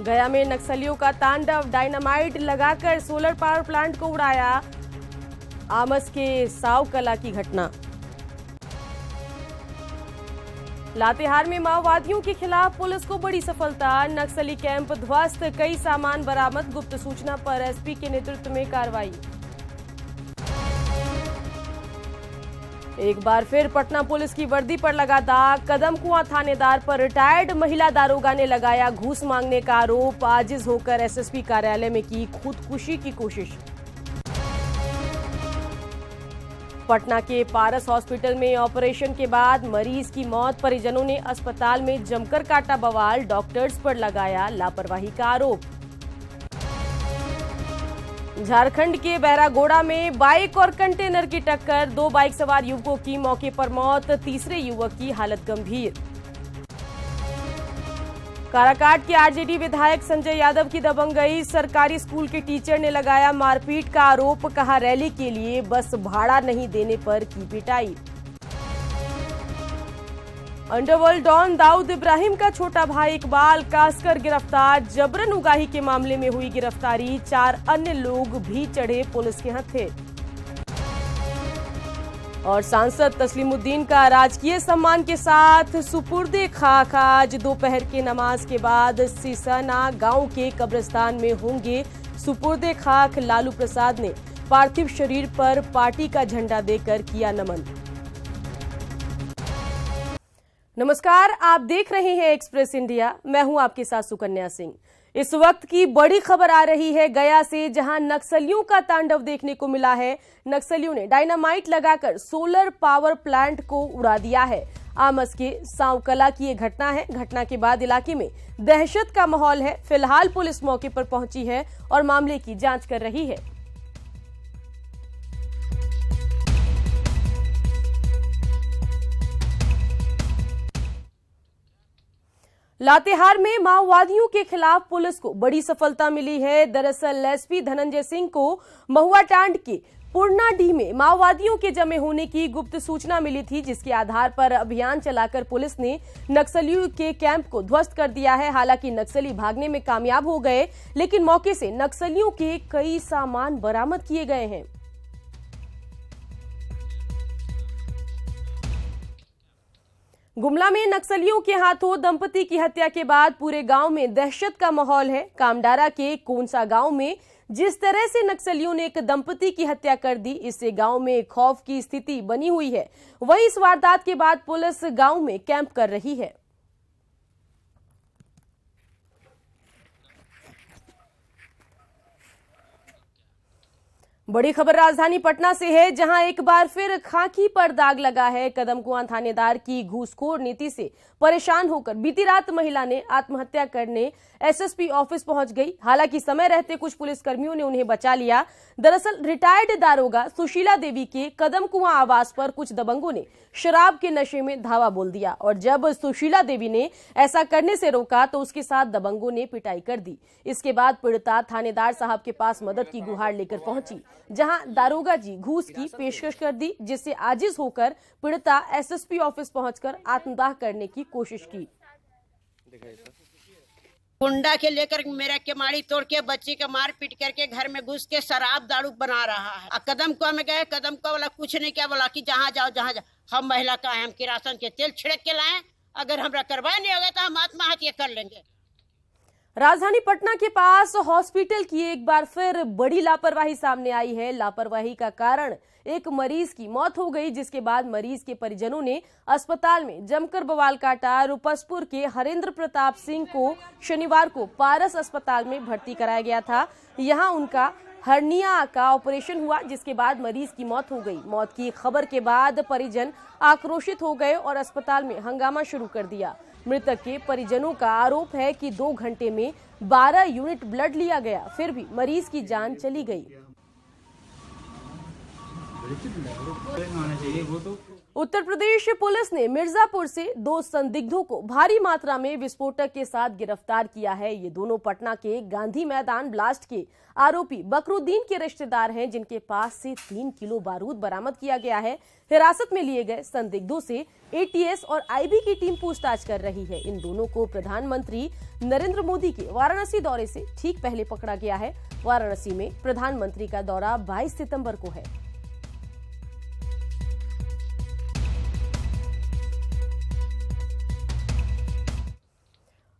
गया में नक्सलियों का तांडव, डायनामाइट लगाकर सोलर पावर प्लांट को उड़ाया। आमस के साव कला की घटना। लातेहार में माओवादियों के खिलाफ पुलिस को बड़ी सफलता, नक्सली कैंप ध्वस्त, कई सामान बरामद, गुप्त सूचना पर एसपी के नेतृत्व में कार्रवाई। एक बार फिर पटना पुलिस की वर्दी पर लगा दाग, कदमकुआं थानेदार पर रिटायर्ड महिला दारोगा ने लगाया घूस मांगने का आरोप, आजिज होकर एसएसपी कार्यालय में की खुदकुशी की कोशिश। पटना के पारस हॉस्पिटल में ऑपरेशन के बाद मरीज की मौत, परिजनों ने अस्पताल में जमकर काटा बवाल, डॉक्टर्स पर लगाया लापरवाही का आरोप। झारखंड के बैरागोड़ा में बाइक और कंटेनर की टक्कर, 2 बाइक सवार युवकों की मौके पर मौत, तीसरे युवक की हालत गंभीर। काराकाट के आरजेडी विधायक संजय यादव की दबंगई, सरकारी स्कूल के टीचर ने लगाया मारपीट का आरोप, कहा रैली के लिए बस भाड़ा नहीं देने पर की पिटाई। अंडरवर्ल्ड डॉन दाऊद इब्राहिम का छोटा भाई इकबाल कासकर गिरफ्तार, जबरन उगाही के मामले में हुई गिरफ्तारी, 4 अन्य लोग भी चढ़े पुलिस के हत्थे। और सांसद तस्लीमुद्दीन का राजकीय सम्मान के साथ सुपुर्दे खाक, आज दोपहर के नमाज के बाद सिसना गांव के कब्रिस्तान में होंगे सुपुर्दे खाक। लालू प्रसाद ने पार्थिव शरीर पर पार्टी का झंडा देकर किया नमन। नमस्कार, आप देख रहे हैं एक्सप्रेस इंडिया, मैं हूं आपके साथ सुकन्या सिंह। इस वक्त की बड़ी खबर आ रही है गया से, जहां नक्सलियों का तांडव देखने को मिला है। नक्सलियों ने डायनामाइट लगाकर सोलर पावर प्लांट को उड़ा दिया है। आमस के सांवकला की ये घटना है। घटना के बाद इलाके में दहशत का माहौल है। फिलहाल पुलिस मौके पर पहुंची है और मामले की जांच कर रही है। लातेहार में माओवादियों के खिलाफ पुलिस को बड़ी सफलता मिली है। दरअसल एसपी धनंजय सिंह को महुआटांड के पुरनाडीह में माओवादियों के जमे होने की गुप्त सूचना मिली थी, जिसके आधार पर अभियान चलाकर पुलिस ने नक्सलियों के कैंप को ध्वस्त कर दिया है। हालांकि नक्सली भागने में कामयाब हो गए, लेकिन मौके से नक्सलियों के कई सामान बरामद किए गए हैं। गुमला में नक्सलियों के हाथों दंपति की हत्या के बाद पूरे गांव में दहशत का माहौल है। कामडारा के कोनसा गांव में जिस तरह से नक्सलियों ने एक दंपति की हत्या कर दी, इससे गांव में खौफ की स्थिति बनी हुई है। वहीं इस वारदात के बाद पुलिस गांव में कैंप कर रही है। बड़ी खबर राजधानी पटना से है, जहां एक बार फिर खाकी पर दाग लगा है। कदमकुआं थानेदार की घूसखोर नीति से परेशान होकर बीती रात महिला ने आत्महत्या करने एसएसपी ऑफिस पहुंच गई। हालांकि समय रहते कुछ पुलिसकर्मियों ने उन्हें बचा लिया। दरअसल रिटायर्ड दारोगा सुशीला देवी के कदमकुआं आवास पर कुछ दबंगों ने शराब के नशे में धावा बोल दिया और जब सुशीला देवी ने ऐसा करने से रोका तो उसके साथ दबंगों ने पिटाई कर दी। इसके बाद पीड़िता थानेदार साहब के पास मदद की गुहार लेकर पहुंची, जहां दारोगा जी घूस की पेशकश कर दी, जिससे आजिज होकर पीड़िता एसएसपी ऑफिस पहुंचकर आत्मदाह करने की कोशिश की। गुंडा के लेकर मेरा केमाड़ी तोड़ के बच्ची का मार पीट करके घर में घुस के शराब दारू बना रहा है। कदमकुआं में गए, कदमकुआं वाला कुछ नहीं किया, बोला कि जहाँ जाओ जहाँ जाओ। हम महिला का हम किरासन के तेल छिड़क के लाए, अगर हमरा करवाए नहीं होगा तो हम आत्महत्या कर लेंगे। राजधानी पटना के पास हॉस्पिटल की एक बार फिर बड़ी लापरवाही सामने आई है। लापरवाही का कारण एक मरीज की मौत हो गई, जिसके बाद मरीज के परिजनों ने अस्पताल में जमकर बवाल काटा। रुपसपुर के हरेंद्र प्रताप सिंह को शनिवार को पारस अस्पताल में भर्ती कराया गया था। यहां उनका हर्निया का ऑपरेशन हुआ, जिसके बाद मरीज की मौत हो गई। मौत की खबर के बाद परिजन आक्रोशित हो गए और अस्पताल में हंगामा शुरू कर दिया। मृतक के परिजनों का आरोप है कि 2 घंटे में 12 यूनिट ब्लड लिया गया, फिर भी मरीज की जान चली गई। उत्तर प्रदेश पुलिस ने मिर्जापुर से 2 संदिग्धों को भारी मात्रा में विस्फोटक के साथ गिरफ्तार किया है। ये दोनों पटना के गांधी मैदान ब्लास्ट के आरोपी बकरुद्दीन के रिश्तेदार हैं, जिनके पास से 3 किलो बारूद बरामद किया गया है। हिरासत में लिए गए संदिग्धों से एटीएस और आईबी की टीम पूछताछ कर रही है। इन दोनों को प्रधानमंत्री नरेंद्र मोदी के वाराणसी दौरे से ठीक पहले पकड़ा गया है। वाराणसी में प्रधानमंत्री का दौरा 22 सितंबर को है।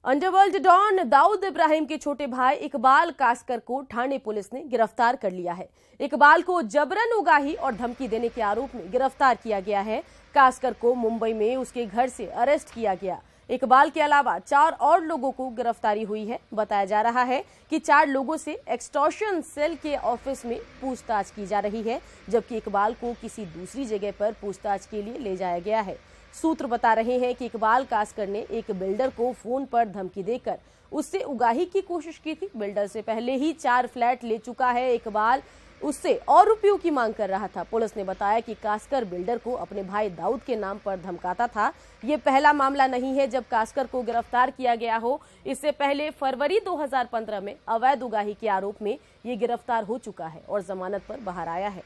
अंडरवर्ल्ड डॉन दाऊद इब्राहिम के छोटे भाई इकबाल कासकर को ठाणे पुलिस ने गिरफ्तार कर लिया है। इकबाल को जबरन उगाही और धमकी देने के आरोप में गिरफ्तार किया गया है। कासकर को मुंबई में उसके घर से अरेस्ट किया गया। इकबाल के अलावा 4 और लोगों को गिरफ्तारी हुई है। बताया जा रहा है कि 4 लोगों से एक्सटॉर्शन सेल के ऑफिस में पूछताछ की जा रही है, जबकि इकबाल को किसी दूसरी जगह पर पूछताछ के लिए ले जाया गया है। सूत्र बता रहे हैं कि इकबाल कासकर ने एक बिल्डर को फोन पर धमकी देकर उससे उगाही की कोशिश की थी। बिल्डर से पहले ही 4 फ्लैट ले चुका है। इकबाल उससे और रुपयों की मांग कर रहा था। पुलिस ने बताया कि कासकर बिल्डर को अपने भाई दाऊद के नाम पर धमकाता था। ये पहला मामला नहीं है जब कासकर को गिरफ्तार किया गया हो। इससे पहले फरवरी 2015 में अवैध उगाही के आरोप में ये गिरफ्तार हो चुका है और जमानत पर बाहर आया है।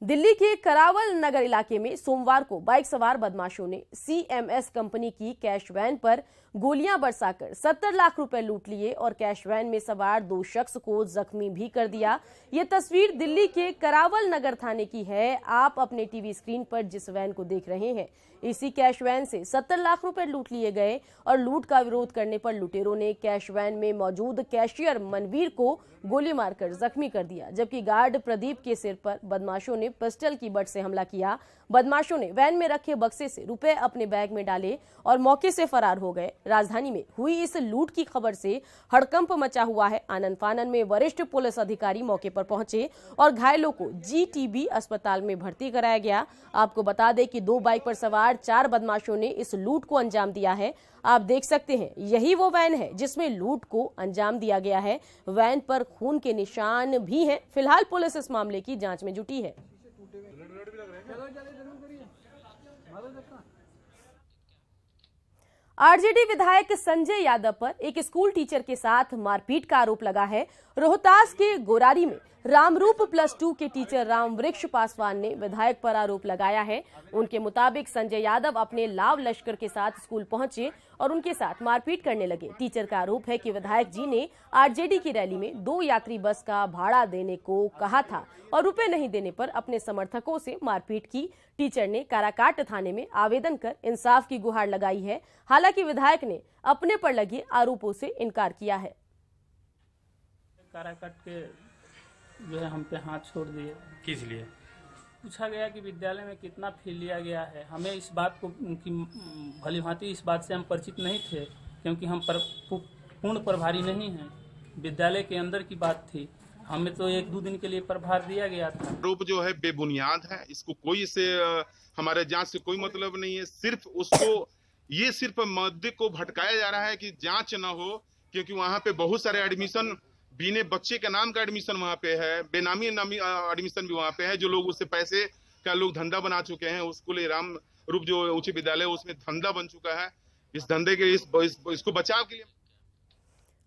दिल्ली के करावल नगर इलाके में सोमवार को बाइक सवार बदमाशों ने सीएमएस कंपनी की कैश वैन पर गोलियां बरसाकर 70 लाख रुपए लूट लिए और कैश वैन में सवार 2 शख्स को जख्मी भी कर दिया। ये तस्वीर दिल्ली के करावल नगर थाने की है। आप अपने टीवी स्क्रीन पर जिस वैन को देख रहे हैं, इसी कैश वैन से 70 लाख रुपए लूट लिए गए और लूट का विरोध करने पर लुटेरों ने कैश वैन में मौजूद कैशियर मनवीर को गोली मारकर जख्मी कर दिया, जबकि गार्ड प्रदीप के सिर पर बदमाशों ने पिस्टल की बट से हमला किया। बदमाशों ने वैन में रखे बक्से से रुपए अपने बैग में डाले और मौके से फरार हो गए। राजधानी में हुई इस लूट की खबर से हड़कंप मचा हुआ है। आनंद फानन में वरिष्ठ पुलिस अधिकारी मौके पर पहुंचे और घायलों को जीटीबी अस्पताल में भर्ती कराया गया। आपको बता दें कि 2 बाइक पर सवार 4 बदमाशों ने इस लूट को अंजाम दिया है। आप देख सकते हैं, यही वो वैन है जिसमें लूट को अंजाम दिया गया है। वैन पर खून के निशान भी हैं। फिलहाल पुलिस इस मामले की जांच में जुटी है। आरजेडी विधायक संजय यादव पर एक स्कूल टीचर के साथ मारपीट का आरोप लगा है। रोहतास के गोरारी में रामरूप +2 के टीचर रामवृक्ष पासवान ने विधायक पर आरोप लगाया है। उनके मुताबिक संजय यादव अपने लाव लश्कर के साथ स्कूल पहुंचे और उनके साथ मारपीट करने लगे। टीचर का आरोप है कि विधायक जी ने आरजेडी की रैली में 2 यात्री बस का भाड़ा देने को कहा था और रुपए नहीं देने पर अपने समर्थकों से मारपीट की। टीचर ने काराकाट थाने में आवेदन कर इंसाफ की गुहार लगाई है। हालांकि विधायक ने अपने पर लगे आरोपों से इनकार किया है। काराकाट के जो है हम पे हाथ छोड़ दिए। किस लिए? पूछा गया कि विद्यालय में कितना फी लिया गया है। हमें इस बात को की भली भांति इस बात से हम परिचित नहीं थे, क्योंकि हम पूर्ण प्रभारी नहीं हैं। विद्यालय के अंदर की बात थी। हमें तो 1-2 दिन के लिए प्रभार दिया गया था। आरोप जो है बेबुनियाद है। इसको कोई से हमारे जांच से कोई मतलब नहीं है। सिर्फ उसको ये सिर्फ मुद्दे को भटकाया जा रहा है कि जांच न हो, क्योंकि वहाँ पे बहुत सारे एडमिशन बिने बच्चे के नाम का एडमिशन वहाँ पे है, बेनामी एडमिशन भी वहाँ पे है। जो लोग उससे पैसे का लोग धंधा बना चुके हैं। स्कूल राम रूप जो उच्च विद्यालय उसमें धंधा बन चुका है। इस धंधे के इसको बचाव के लिए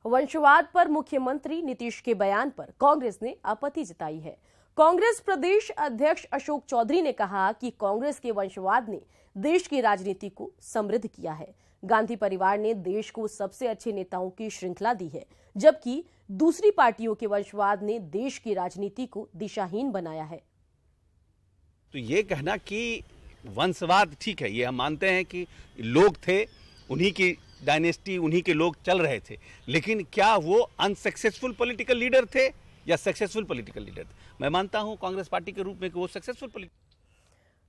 वंशवाद पर मुख्यमंत्री नीतीश के बयान पर कांग्रेस ने आपत्ति जताई है। कांग्रेस प्रदेश अध्यक्ष अशोक चौधरी ने कहा कि कांग्रेस के वंशवाद ने देश की राजनीति को समृद्ध किया है। गांधी परिवार ने देश को सबसे अच्छे नेताओं की श्रृंखला दी है, जबकि दूसरी पार्टियों के वंशवाद ने देश की राजनीति को दिशाहीन बनाया है। तो ये कहना कि वंशवाद ठीक है, ये हम मानते हैं कि लोग थे, उन्हीं की डायनेस्टी, उन्हीं के लोग चल रहे थे, लेकिन क्या वो अनसक्सेसफुल पॉलिटिकल लीडर थे या सक्सेसफुल पॉलिटिकल लीडर थे? मैं मानता हूं कांग्रेस पार्टी के रूप में कि वो सक्सेसफुल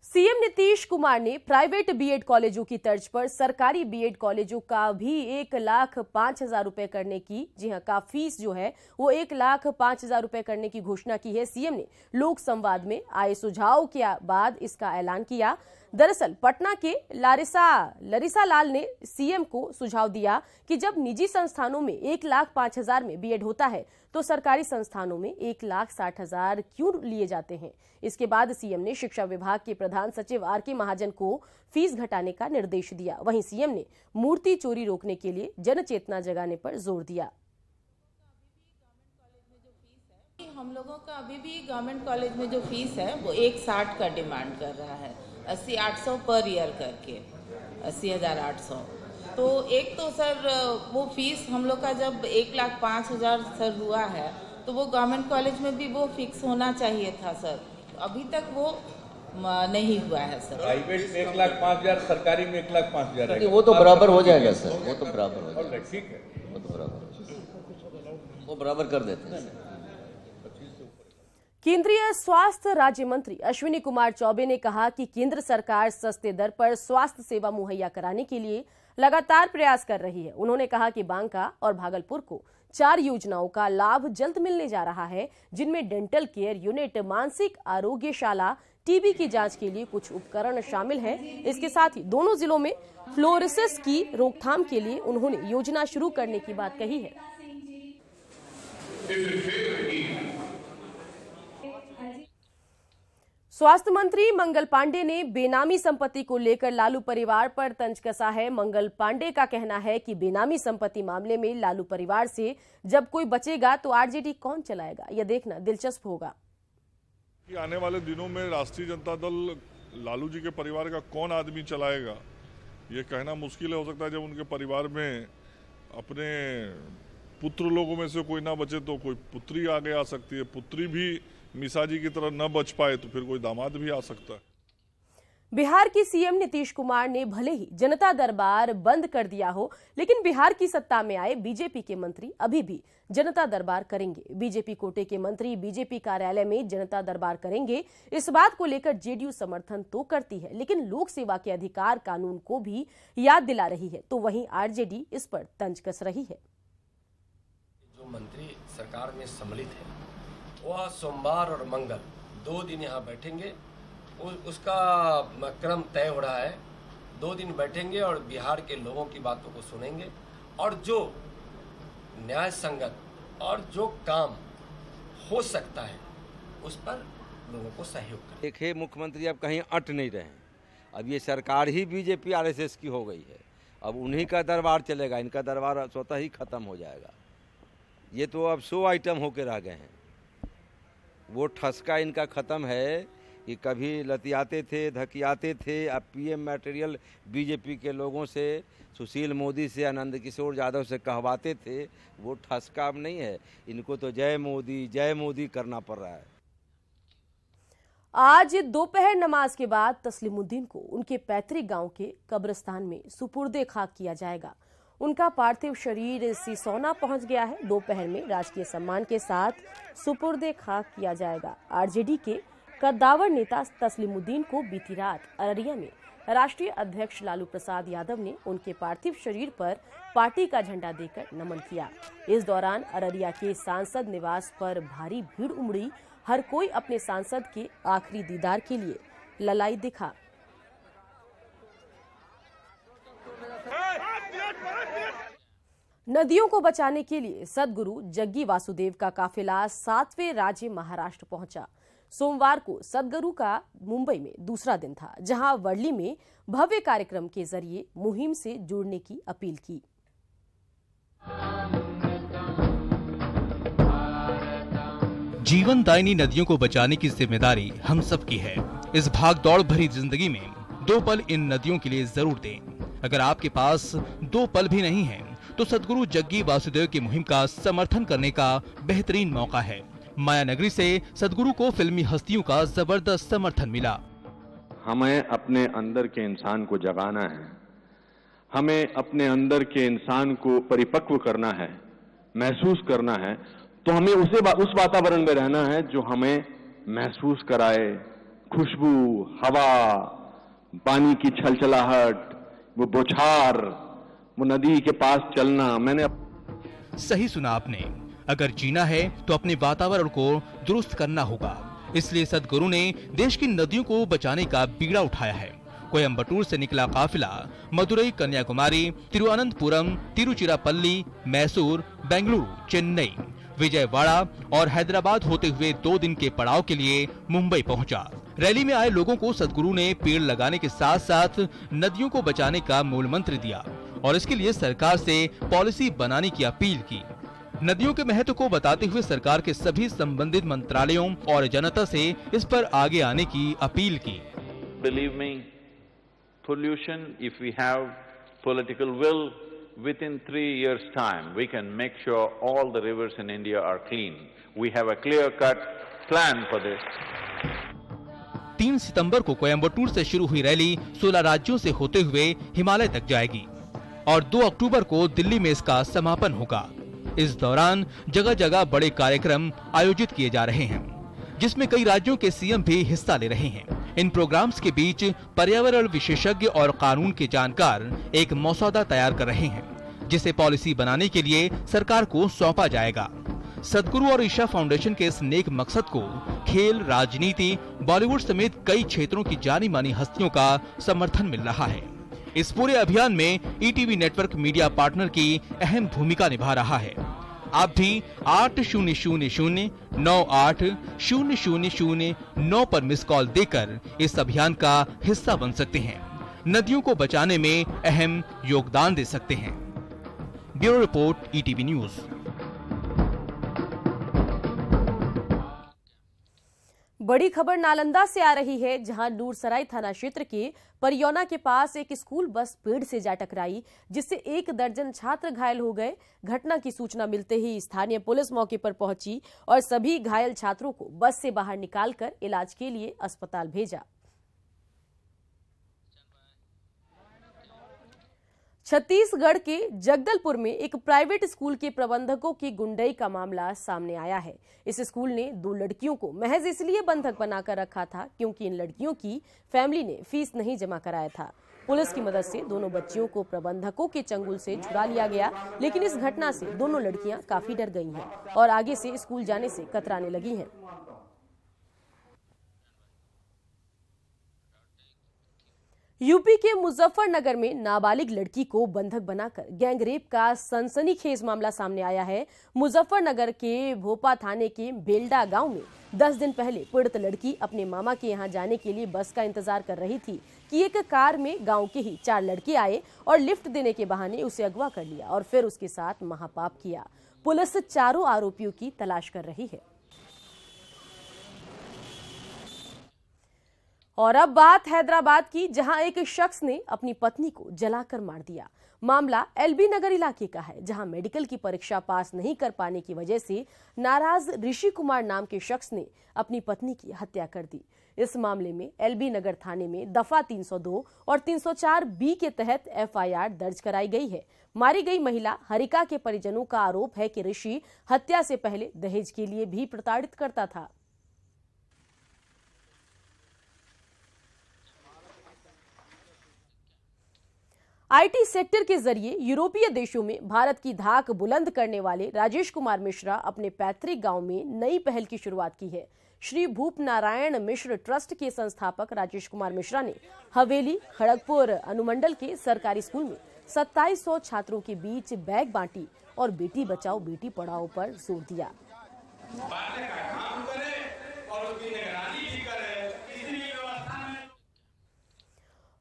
सीएम नीतीश कुमार ने प्राइवेट बीएड कॉलेजों की तर्ज पर सरकारी बीएड कॉलेजों का भी 1,05,000 रुपए करने की, जी हां, का फीस जो है वो 1,05,000 रुपए करने की घोषणा की है। सीएम ने लोक संवाद में आए सुझाव के बाद इसका ऐलान किया। दरअसल पटना के लरिसा लाल ने सीएम को सुझाव दिया कि जब निजी संस्थानों में 1,05,000 में बीएड होता है तो सरकारी संस्थानों में 1,60,000 क्यों लिए जाते हैं। इसके बाद सीएम ने शिक्षा विभाग के प्रधान सचिव आर.के. महाजन को फीस घटाने का निर्देश दिया। वहीं सीएम ने मूर्ति चोरी रोकने के लिए जन चेतना जगाने पर जोर दिया। हम लोगों का अभी भी गवर्नमेंट कॉलेज में जो फीस है वो 1,60 का डिमांड कर रहा है, 80,800 पर ईयर करके, 80,800। तो एक तो सर वो फीस हम लोग का जब 1,05,000 सर हुआ है तो वो गवर्नमेंट कॉलेज में भी वो फिक्स होना चाहिए था सर, अभी तक वो नहीं हुआ है सर। प्राइवेट में 1,05,000, सरकारी में 1,05,000 वो तो बराबर हो जाएगा सर, वो तो बराबर हो जाएगा। ठीक है, वो तो बराबर कर देते हैं। केंद्रीय स्वास्थ्य राज्य मंत्री अश्विनी कुमार चौबे ने कहा कि केंद्र सरकार सस्ते दर पर स्वास्थ्य सेवा मुहैया कराने के लिए लगातार प्रयास कर रही है। उन्होंने कहा कि बांका और भागलपुर को 4 योजनाओं का लाभ जल्द मिलने जा रहा है, जिनमें डेंटल केयर यूनिट, मानसिक आरोग्यशाला, टीबी की जांच के लिए कुछ उपकरण शामिल हैं। इसके साथ ही दोनों जिलों में फ्लोरोसिस की रोकथाम के लिए उन्होंने योजना शुरू करने की बात कही है। स्वास्थ्य मंत्री मंगल पांडे ने बेनामी संपत्ति को लेकर लालू परिवार पर तंज कसा है। मंगल पांडे का कहना है कि बेनामी संपत्ति मामले में लालू परिवार से जब कोई बचेगा तो आरजेडी कौन चलाएगा, यह देखना दिलचस्प होगा। आने वाले दिनों में राष्ट्रीय जनता दल लालू जी के परिवार का कौन आदमी चलाएगा, ये कहना मुश्किल हो सकता है। जब उनके परिवार में अपने पुत्र लोगों में से कोई ना बचे तो कोई पुत्री आगे आ सकती है। पुत्री भी मीसा जी की तरह न बच पाए तो फिर कोई दामाद भी आ सकता है। बिहार की सीएम नीतीश कुमार ने भले ही जनता दरबार बंद कर दिया हो, लेकिन बिहार की सत्ता में आए बीजेपी के मंत्री अभी भी जनता दरबार करेंगे। बीजेपी कोटे के मंत्री बीजेपी कार्यालय में जनता दरबार करेंगे। इस बात को लेकर जेडीयू समर्थन तो करती है, लेकिन लोक सेवा के अधिकार कानून को भी याद दिला रही है, तो वहीं आरजेडी इस पर तंज कस रही है। जो मंत्री सरकार में सम्मिलित है वह सोमवार और मंगल 2 दिन यहाँ बैठेंगे। उसका क्रम तय हो रहा है। 2 दिन बैठेंगे और बिहार के लोगों की बातों को सुनेंगे और जो न्याय संगत और जो काम हो सकता है उस पर लोगों को सहयोग करें। देखिए, मुख्यमंत्री अब कहीं अट नहीं रहे हैं। अब ये सरकार ही बीजेपी आरएसएस की हो गई है। अब उन्हीं का दरबार चलेगा, इनका दरबार स्वतः ही खत्म हो जाएगा। ये तो अब 100 आइटम होके रह गए हैं। वो ठसका इनका ख़त्म है कि कभी लतियाते थे, धकियाते थे। अब पीएम मटेरियल बीजेपी के लोगों से, सुशील मोदी से, आनंद किशोर यादव से कहवाते थे, वो ठसका अब नहीं है। इनको तो जय मोदी करना पड़ रहा है। आज दोपहर नमाज के बाद तस्लीमुद्दीन को उनके पैतृक गांव के कब्रिस्तान में सुपुर्दे खाक किया जाएगा। उनका पार्थिव शरीर सिसौना पहुंच गया है। दोपहर में राजकीय सम्मान के साथ सुपुर्दे खाक किया जाएगा। आरजेडी के कद्दावर नेता तस्लीमुद्दीन को बीती रात अररिया में राष्ट्रीय अध्यक्ष लालू प्रसाद यादव ने उनके पार्थिव शरीर पर पार्टी का झंडा देकर नमन किया। इस दौरान अररिया के सांसद निवास पर भारी भीड़ उमड़ी। हर कोई अपने सांसद के आखिरी दीदार के लिए ललाई दिखा। नदियों को बचाने के लिए सद्गुरु जग्गी वासुदेव का काफिला 7वें राज्य महाराष्ट्र पहुंचा। सोमवार को सद्गुरु का मुंबई में दूसरा दिन था, जहां वर्ली में भव्य कार्यक्रम के जरिए मुहिम से जुड़ने की अपील की। जीवनदायिनी नदियों को बचाने की जिम्मेदारी हम सब की है। इस भागदौड़ भरी जिंदगी में 2 पल इन नदियों के लिए जरूर दें। अगर आपके पास 2 पल भी नहीं है तो सद्गुरु जग्गी वासुदेव की मुहिम का समर्थन करने का बेहतरीन मौका है। माया नगरी से सद्गुरु को फिल्मी हस्तियों का जबरदस्त समर्थन मिला। हमें अपने अंदर के इंसान को जगाना है, हमें अपने अंदर के इंसान को परिपक्व करना है, महसूस करना है। तो हमें उस वातावरण में रहना है जो हमें महसूस कराए, खुशबू, हवा, पानी की छलछलाहट, वो बौछार, वो नदी के पास चलना, मैंने सही सुना आपने। अगर जीना है तो अपने वातावरण को दुरुस्त करना होगा। इसलिए सदगुरु ने देश की नदियों को बचाने का बीड़ा उठाया है। कोयम्बटूर से निकला काफिला मदुरई, कन्याकुमारी, तिरुवनंतपुरम, तिरुचिरापल्ली, मैसूर, बेंगलुरु, चेन्नई, विजयवाड़ा और हैदराबाद होते हुए 2 दिन के पड़ाव के लिए मुंबई पहुंचा। रैली में आए लोगों को सदगुरु ने पेड़ लगाने के साथ साथ नदियों को बचाने का मूल मंत्र दिया और इसके लिए सरकार से पॉलिसी बनाने की अपील की। नदियों के महत्व को बताते हुए सरकार के सभी संबंधित मंत्रालयों और जनता से इस पर आगे आने की अपील की। Believe me, pollution, if we have political will, within 3 years' time, we can make sure all the rivers in India are clean. We have a clear-cut plan for this. 3 सितंबर को कोयम्बटूर से शुरू हुई रैली 16 राज्यों से होते हुए हिमालय तक जाएगी और 2 अक्टूबर को दिल्ली में इसका समापन होगा। इस दौरान जगह जगह बड़े कार्यक्रम आयोजित किए जा रहे हैं, जिसमें कई राज्यों के सीएम भी हिस्सा ले रहे हैं। इन प्रोग्राम्स के बीच पर्यावरण विशेषज्ञ और कानून के जानकार एक मसौदा तैयार कर रहे हैं, जिसे पॉलिसी बनाने के लिए सरकार को सौंपा जाएगा। सदगुरु और ईशा फाउंडेशन के इस नेक मकसद को खेल, राजनीति, बॉलीवुड समेत कई क्षेत्रों की जानी मानी हस्तियों का समर्थन मिल रहा है। इस पूरे अभियान में ईटीवी नेटवर्क मीडिया पार्टनर की अहम भूमिका निभा रहा है। आप भी 8000980009 पर मिस कॉल देकर इस अभियान का हिस्सा बन सकते हैं। नदियों को बचाने में अहम योगदान दे सकते हैं। Bureau report, ETV news. बड़ी खबर नालंदा से आ रही है, जहां नूरसराय थाना क्षेत्र के परियोना के पास एक स्कूल बस पेड़ से जा टकराई, जिससे 1 दर्जन छात्र घायल हो गए। घटना की सूचना मिलते ही स्थानीय पुलिस मौके पर पहुंची और सभी घायल छात्रों को बस से बाहर निकालकर इलाज के लिए अस्पताल भेजा। छत्तीसगढ़ के जगदलपुर में एक प्राइवेट स्कूल के प्रबंधकों की गुंडई का मामला सामने आया है। इस स्कूल ने 2 लड़कियों को महज इसलिए बंधक बनाकर रखा था क्योंकि इन लड़कियों की फैमिली ने फीस नहीं जमा कराया था। पुलिस की मदद से दोनों बच्चियों को प्रबंधकों के चंगुल से छुड़ा लिया गया, लेकिन इस घटना से दोनों लड़कियां काफी डर गई हैं और आगे से स्कूल जाने से कतराने लगी हैं। यूपी के मुजफ्फरनगर में नाबालिग लड़की को बंधक बनाकर गैंगरेप का सनसनीखेज मामला सामने आया है। मुजफ्फरनगर के भोपा थाने के बेल्डा गांव में 10 दिन पहले पीड़ित लड़की अपने मामा के यहां जाने के लिए बस का इंतजार कर रही थी कि एक कार में गांव के ही 4 लड़के आए और लिफ्ट देने के बहाने उसे अगवा कर लिया और फिर उसके साथ महापाप किया। पुलिस चारों आरोपियों की तलाश कर रही है। और अब बात हैदराबाद की, जहां एक शख्स ने अपनी पत्नी को जलाकर मार दिया। मामला एलबी नगर इलाके का है, जहां मेडिकल की परीक्षा पास नहीं कर पाने की वजह से नाराज ऋषि कुमार नाम के शख्स ने अपनी पत्नी की हत्या कर दी। इस मामले में एलबी नगर थाने में दफा 302 और 304 बी के तहत एफआईआर दर्ज कराई गई है। मारी गई महिला हरिका के परिजनों का आरोप है कि ऋषि हत्या से पहले दहेज के लिए भी प्रताड़ित करता था। आईटी सेक्टर के जरिए यूरोपीय देशों में भारत की धाक बुलंद करने वाले राजेश कुमार मिश्रा अपने पैतृक गांव में नई पहल की शुरुआत की है। श्री भूप नारायण मिश्र ट्रस्ट के संस्थापक राजेश कुमार मिश्रा ने हवेली खड़गपुर अनुमंडल के सरकारी स्कूल में 2700 छात्रों के बीच बैग बांटी और बेटी बचाओ बेटी पढ़ाओ पर जोर दिया।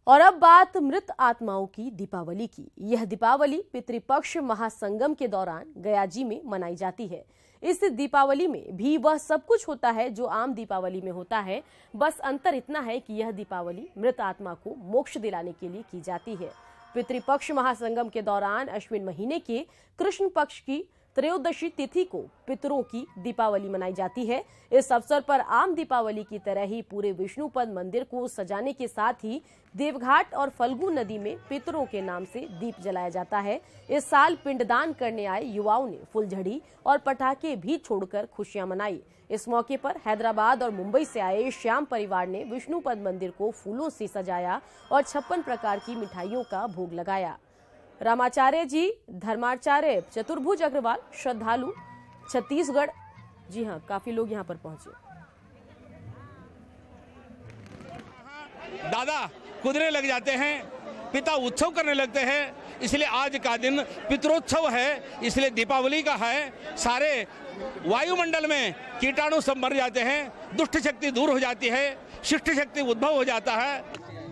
और अब बात मृत आत्माओं की दीपावली की। यह दीपावली पितृपक्ष महासंगम के दौरान गयाजी में मनाई जाती है। इस दीपावली में भी वह सब कुछ होता है जो आम दीपावली में होता है, बस अंतर इतना है कि यह दीपावली मृत आत्मा को मोक्ष दिलाने के लिए की जाती है। पितृपक्ष महासंगम के दौरान अश्विन महीने के कृष्ण पक्ष की त्रयोदशी तिथि को पितरों की दीपावली मनाई जाती है। इस अवसर पर आम दीपावली की तरह ही पूरे विष्णुपद मंदिर को सजाने के साथ ही देवघाट और फल्गु नदी में पितरों के नाम से दीप जलाया जाता है। इस साल पिंडदान करने आए युवाओं ने फुलझड़ी और पटाखे भी छोड़कर खुशियां मनाई। इस मौके पर हैदराबाद और मुंबई से आए श्याम परिवार ने विष्णुपद मंदिर को फूलों से सजाया और 56 प्रकार की मिठाइयों का भोग लगाया। रामाचार्य जी, धर्माचार्य चतुर्भुज अग्रवाल, श्रद्धालु छत्तीसगढ़, जी हाँ, काफी लोग यहाँ पर पहुंचे। दादा कुदने लग जाते हैं, पिता उत्सव करने लगते हैं, इसलिए आज का दिन पितरोत्सव है, इसलिए दीपावली का है। सारे वायुमंडल में कीटाणु सब मर जाते हैं, दुष्ट शक्ति दूर हो जाती है, शिष्ट शक्ति उद्भव हो जाता है।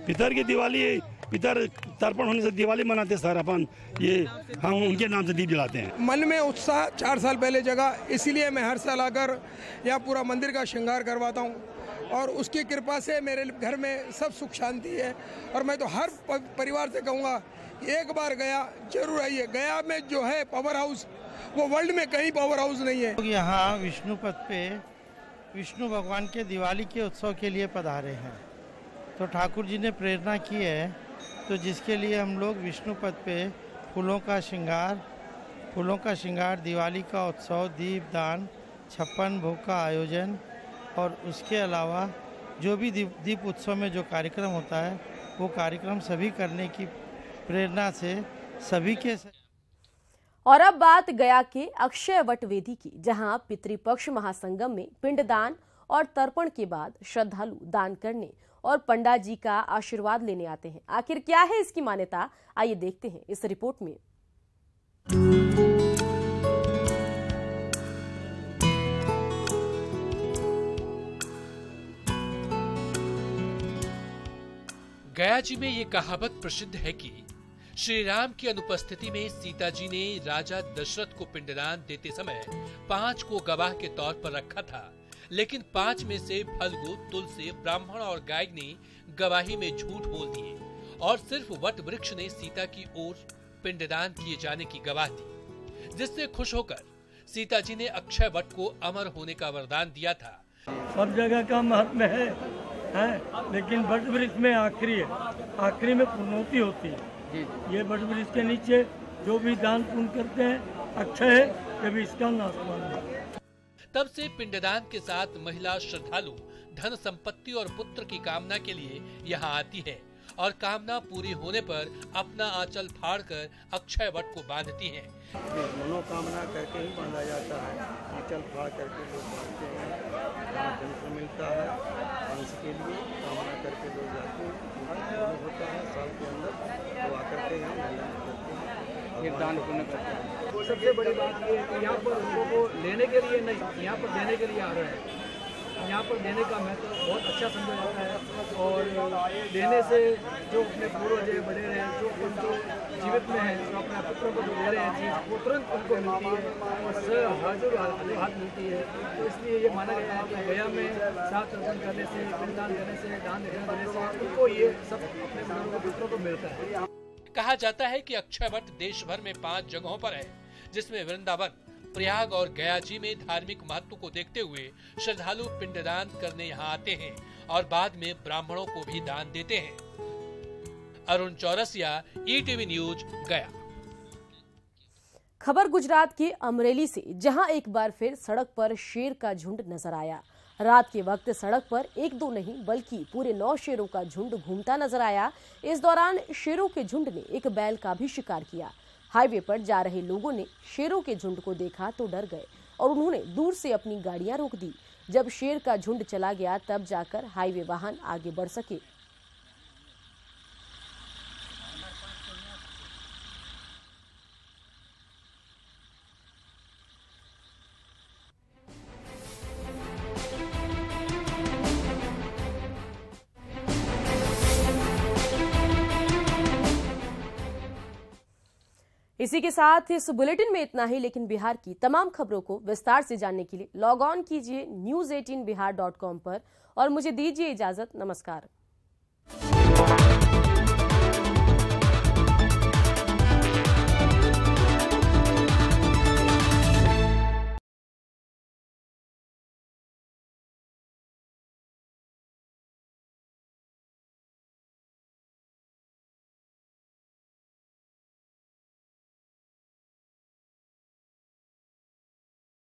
पितर की दिवाली, पितर तर्पण होने से दिवाली मनाते सर अपन, ये हम उनके नाम से दीप जलाते हैं। मन में उत्साह 4 साल पहले जगा, इसीलिए मैं हर साल आकर यहाँ पूरा मंदिर का श्रृंगार करवाता हूँ और उसकी कृपा से मेरे घर में सब सुख शांति है। और मैं तो हर परिवार से कहूँगा, एक बार गया जरूर आइए। गया में जो है पावर हाउस, वो वर्ल्ड में कहीं पावर हाउस नहीं है। यहाँ विष्णुपद पे विष्णु भगवान के दिवाली के उत्सव के लिए पधारे हैं, तो ठाकुर जी ने प्रेरणा की है, तो जिसके लिए हम लोग विष्णुपद पे फूलों का श्रृंगार, दिवाली का उत्सव, दीपदान, 56 भोग का आयोजन और उसके अलावा जो भी दीप उत्सव में जो कार्यक्रम होता है वो कार्यक्रम सभी करने की प्रेरणा से सभी के। और अब बात गया के अक्षय वट वेदी की, जहां पितृपक्ष महासंगम में पिंडदान और तर्पण के बाद श्रद्धालु दान करने और पंडा जी का आशीर्वाद लेने आते हैं। आखिर क्या है इसकी मान्यता, आइए देखते हैं इस रिपोर्ट में। गया जी में ये कहावत प्रसिद्ध है कि श्री राम की अनुपस्थिति में सीता जी ने राजा दशरथ को पिंडदान देते समय 5 को गवाह के तौर पर रखा था, लेकिन 5 में से फल्गु, तुलसी, ब्राह्मण और गाय ने गवाही में झूठ बोल दिए और सिर्फ वट वृक्ष ने सीता की ओर पिंडदान किए जाने की गवाह दी, जिससे खुश होकर सीता जी ने अक्षय वट को अमर होने का वरदान दिया था। सब जगह का महत्व है लेकिन वट वृक्ष में आखिरी में पूर्णोति होती है। ये वट वृक्ष के नीचे जो भी दान पुण्य करते हैं अक्षय है, जब इसका नाशवान है। तब से पिंडदान के साथ महिला श्रद्धालु धन संपत्ति और पुत्र की कामना के लिए यहाँ आती है और कामना पूरी होने पर अपना आंचल फाड़कर अक्षय वट को बांधती हैं। मनोकामना करके ही बांधा जाता है, आंचल फाड़ करके लोग बांधते हैं, धन मिलता है, अंश के लिए कामना करके लोग जाते हैं, होता है साल के अंदर तो आकर के हम दान पुण्य करते हैं। सबसे बड़ी बात ये है कि यहाँ पर उनको को लेने के लिए नहीं, यहाँ पर देने के लिए आ रहे हैं। यहाँ पर देने का महत्व बहुत अच्छा समझा जाता है और देने से जो अपने पूर्वज बड़े रहे, जो उनको जीवित में हैं, जो अपने पुत्रों को जो दे रहे हैं चीज़ वो तुरंत उनको मिलती है और हाथ मिलती है। तो इसलिए ये माना गया है कि गया में साथ अर्पण करने से, पिंडदान करने से, दान देने से उनको ये सब अपने बुजुर्गों पुत्रों को मिलता है। कहा जाता है कि अक्षय वट देश भर में 5 जगहों पर है, जिसमें वृंदावन, प्रयाग और गया जी में धार्मिक महत्व को देखते हुए श्रद्धालु पिंडदान करने यहाँ आते हैं और बाद में ब्राह्मणों को भी दान देते हैं। अरुण चौरसिया, ईटीवी न्यूज, गया। खबर गुजरात के अमरेली से, जहां एक बार फिर सड़क पर शेर का झुंड नजर आया। रात के वक्त सड़क पर 1-2 नहीं बल्कि पूरे 9 शेरों का झुंड घूमता नजर आया। इस दौरान शेरों के झुंड ने एक बैल का भी शिकार किया। हाईवे पर जा रहे लोगों ने शेरों के झुंड को देखा तो डर गए और उन्होंने दूर से अपनी गाड़ियां रोक दी। जब शेर का झुंड चला गया तब जाकर हाईवे वाहन आगे बढ़ सके। इसी के साथ इस बुलेटिन में इतना ही, लेकिन बिहार की तमाम खबरों को विस्तार से जानने के लिए लॉग ऑन कीजिए news18bihar.com पर और मुझे दीजिए इजाजत। नमस्कार।